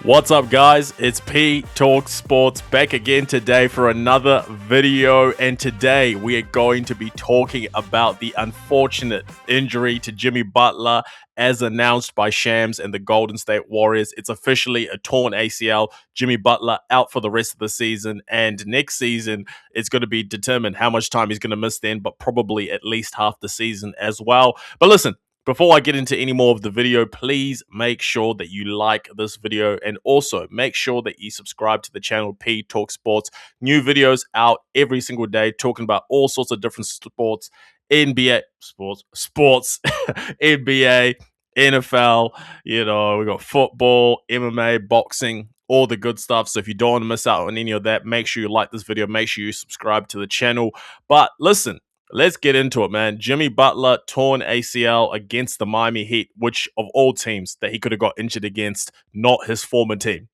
What's up, guys? It's P Talk Sports back again today for another video. And today we are going to be talking about the unfortunate injury to Jimmy Butler as announced by Shams and the Golden State Warriors. It's officially a torn ACL. Jimmy Butler out for the rest of the season. And next season, it's going to be determined how much time he's going to miss then, but probably at least half the season as well. But listen, before I get into any more of the video, please make sure that you like this video and also make sure that you subscribe to the channel P Talk Sports. New videos out every single day talking about all sorts of different sports, NBA, NBA, NFL, we got football, MMA, boxing, all the good stuff. So if you don't want to miss out on any of that, make sure you like this video, make sure you subscribe to the channel. But listen, let's get into it, man. Jimmy Butler torn ACL against the Miami Heat, which of all teams that he could have got injured against, not his former team.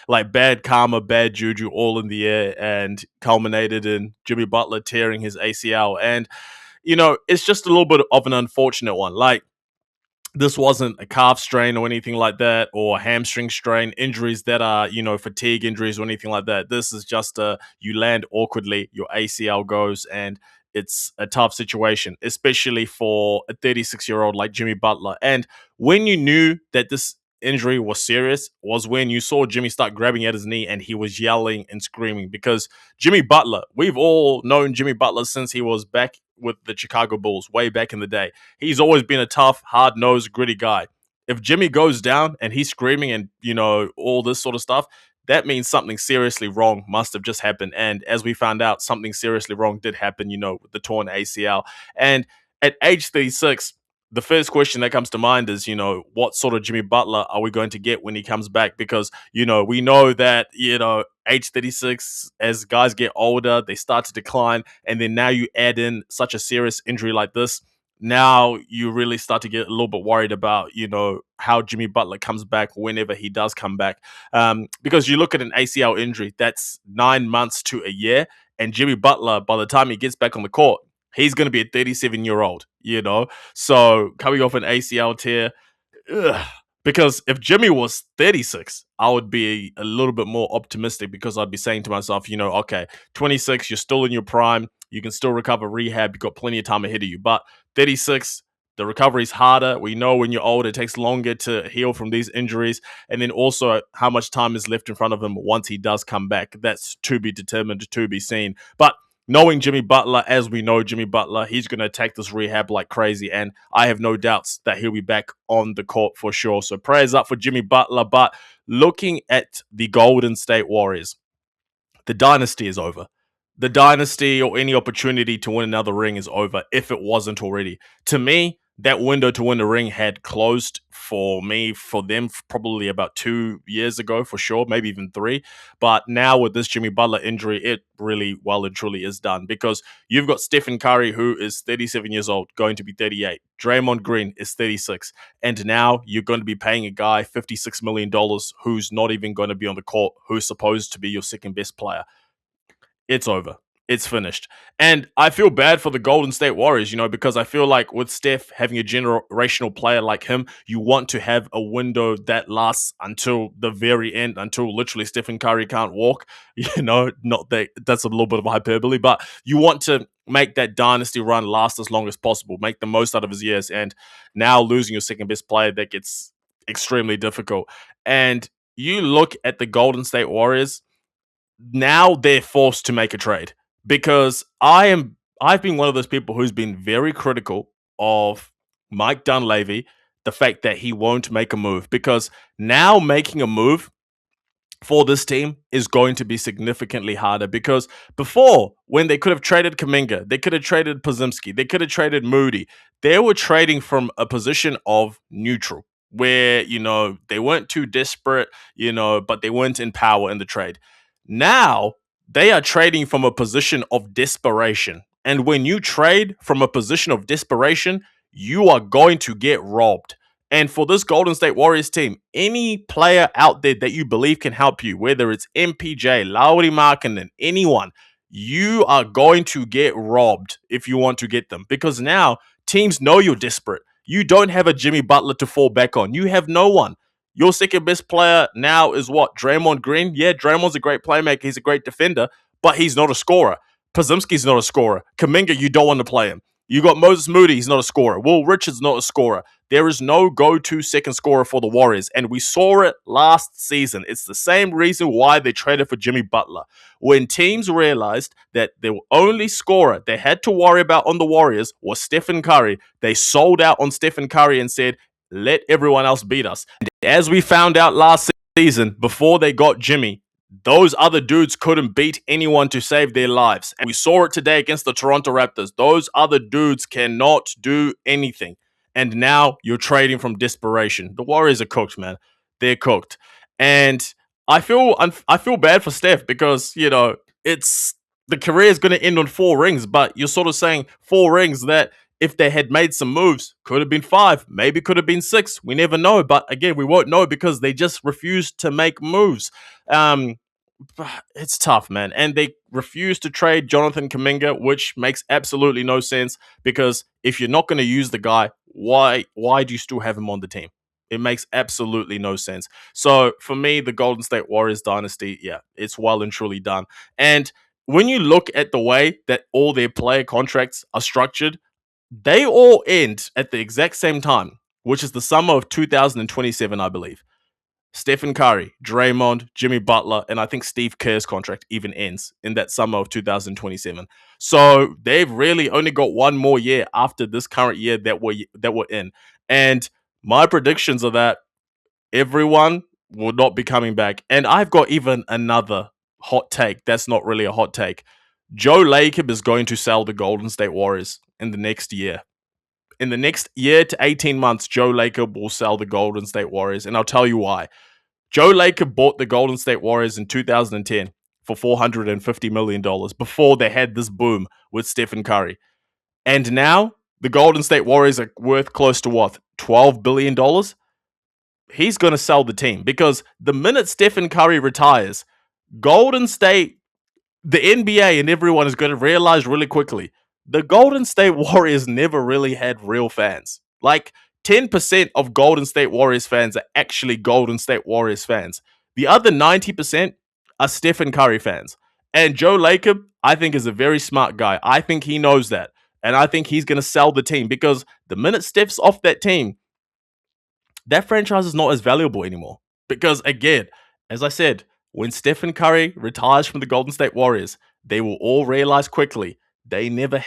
Like bad karma, bad juju, all in the air, and culminated in Jimmy Butler tearing his ACL. And, it's just a little bit of an unfortunate one. Like, this wasn't a calf strain or anything like that, or hamstring strain, injuries that are, fatigue injuries or anything like that. This is just you land awkwardly, your ACL goes, and it's a tough situation, especially for a 36-year-old like Jimmy Butler. And when you knew that this injury was serious was when you saw Jimmy start grabbing at his knee and he was yelling and screaming, because Jimmy Butler, we've all known Jimmy Butler since he was back with the Chicago Bulls way back in the day. He's always been a tough, hard-nosed, gritty guy. If Jimmy goes down and he's screaming and, all this sort of stuff, that means something seriously wrong must have just happened. And as we found out, something seriously wrong did happen, with the torn ACL. And at age 36, the first question that comes to mind is, what sort of Jimmy Butler are we going to get when he comes back? Because, we know that, age 36, as guys get older, they start to decline. And then now you add in such a serious injury like this. Now you really start to get a little bit worried about, how Jimmy Butler comes back whenever he does come back. Because you look at an ACL injury, that's 9 months to a year. And Jimmy Butler, by the time he gets back on the court, he's going to be a 37-year-old, So coming off an ACL tear, because if Jimmy was 36, I would be a little bit more optimistic, because I'd be saying to myself, okay, 26, you're still in your prime. You can still recover, rehab. You've got plenty of time ahead of you. But 36, the recovery is harder. We know when you're older, it takes longer to heal from these injuries. And then also how much time is left in front of him once he does come back. That's to be determined, to be seen. But knowing Jimmy Butler, as we know Jimmy Butler, he's going to attack this rehab like crazy, and I have no doubts that he'll be back on the court for sure. So prayers up for Jimmy Butler. But looking at the Golden State Warriors, the dynasty is over. The dynasty, or any opportunity to win another ring, is over, if it wasn't already. To me, that window to win the ring had closed for them, probably about 2 years ago, for sure, maybe even 3. But now with this Jimmy Butler injury, it really, well and truly is done, because you've got Stephen Curry, who is 37 years old, going to be 38. Draymond Green is 36. And now you're going to be paying a guy $56 million who's not even going to be on the court, who's supposed to be your second best player. It's over. It's finished. And I feel bad for the Golden State Warriors, because I feel like with Steph having a generational player like him, you want to have a window that lasts until the very end, until literally Stephen Curry can't walk. Not that that's a little bit of a hyperbole, but you want to make that dynasty run last as long as possible, make the most out of his years. And now losing your second best player, that gets extremely difficult. And you look at the Golden State Warriors, now they're forced to make a trade, because I've been one of those people who's been very critical of Mike Dunleavy, the fact that he won't make a move, because now making a move for this team is going to be significantly harder. Because before, when they could have traded Kuminga, they could have traded Podziemski, they could have traded Moody, they were trading from a position of neutral, where, they weren't too desperate, but they weren't in power in the trade. Now, they are trading from a position of desperation. And when you trade from a position of desperation, you are going to get robbed. And for this Golden State Warriors team, any player out there that you believe can help you, whether it's MPJ, Lauri Markkanen, anyone, you are going to get robbed if you want to get them. Because now teams know you're desperate. You don't have a Jimmy Butler to fall back on. You have no one. Your second best player now is what? Draymond Green? Yeah, Draymond's a great playmaker. He's a great defender, but he's not a scorer. Podziemski's not a scorer. Kuminga, you don't want to play him. You got Moses Moody, he's not a scorer. Will Richards, not a scorer. There is no go-to second scorer for the Warriors, and we saw it last season. It's the same reason why they traded for Jimmy Butler. When teams realized that the only scorer they had to worry about on the Warriors was Stephen Curry, they sold out on Stephen Curry and said, let everyone else beat us. And as we found out last season, before they got Jimmy, those other dudes couldn't beat anyone to save their lives. And we saw it today against the Toronto Raptors. Those other dudes cannot do anything. And now you're trading from desperation. The Warriors are cooked, man. They're cooked. And I feel bad for Steph because, it's the career is going to end on 4 rings, but you're sort of saying 4 rings that if they had made some moves, could have been 5, maybe could have been 6. We never know. But again, we won't know because they just refused to make moves. It's tough, man. And they refuse to trade Jonathan Kuminga, which makes absolutely no sense because if you're not going to use the guy, why do you still have him on the team? It makes absolutely no sense. So for me, the Golden State Warriors dynasty, yeah, it's well and truly done. And when you look at the way that all their player contracts are structured, they all end at the exact same time, which is the summer of 2027, I believe. Stephen Curry, Draymond, Jimmy Butler, and I think Steve Kerr's contract even ends in that summer of 2027. So they've really only got one more year after this current year that we're in. And my predictions are that everyone will not be coming back. And I've got even another hot take. That's not really a hot take. Joe Lacob is going to sell the Golden State Warriors in the next year. In the next year to 18 months, Joe Lacob will sell the Golden State Warriors. And I'll tell you why. Joe Lacob bought the Golden State Warriors in 2010 for $450 million before they had this boom with Stephen Curry. And now the Golden State Warriors are worth close to what? $12 billion? He's going to sell the team because the minute Stephen Curry retires, Golden State, the NBA, and everyone is going to realize really quickly the Golden State Warriors never really had real fans. Like 10% of Golden State Warriors fans are actually Golden State Warriors fans. The other 90% are Stephen Curry fans. And Joe Lacob, I think, is a very smart guy. I think he knows that. And I think he's going to sell the team because the minute Steph's off that team, that franchise is not as valuable anymore. Because again, as I said, when Stephen Curry retires from the Golden State Warriors, they will all realize quickly they never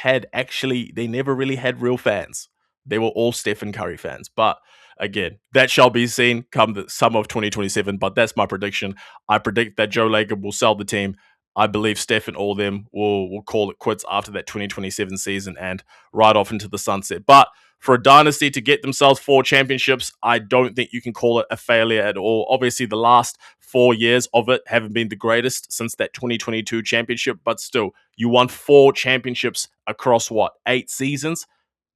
really had real fans. They were all Stephen Curry fans. But again, that shall be seen come the summer of 2027. But that's my prediction. I predict that Joe Lacob will sell the team. I believe Steph and all them will call it quits after that 2027 season and ride off into the sunset. But for a dynasty to get themselves 4 championships, I don't think you can call it a failure at all. Obviously, the last 4 years of it haven't been the greatest since that 2022 championship, but still, you won 4 championships across what, 8 seasons?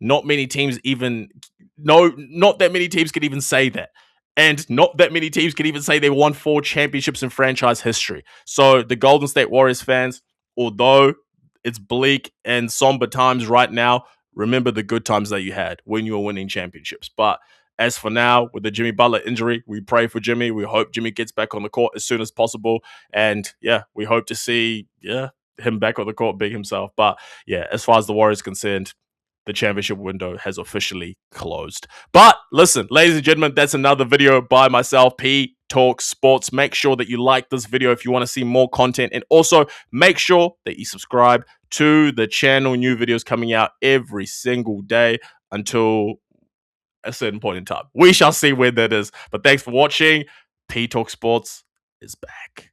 Not many teams even, no, not that many teams can even say that. And not that many teams can even say they won 4 championships in franchise history. So the Golden State Warriors fans, although it's bleak and somber times right now, remember the good times that you had when you were winning championships. But as for now, with the Jimmy Butler injury, we pray for Jimmy. We hope Jimmy gets back on the court as soon as possible. And yeah, we hope to see him back on the court big himself. But yeah, as far as the Warriors concerned, the championship window has officially closed. But listen, ladies and gentlemen, that's another video by myself, P Talk Sports. Make sure that you like this video if you want to see more content. And also make sure that you subscribe to the channel. New videos coming out every single day until a certain point in time. We shall see when that is. But thanks for watching. P Talk Sports is back.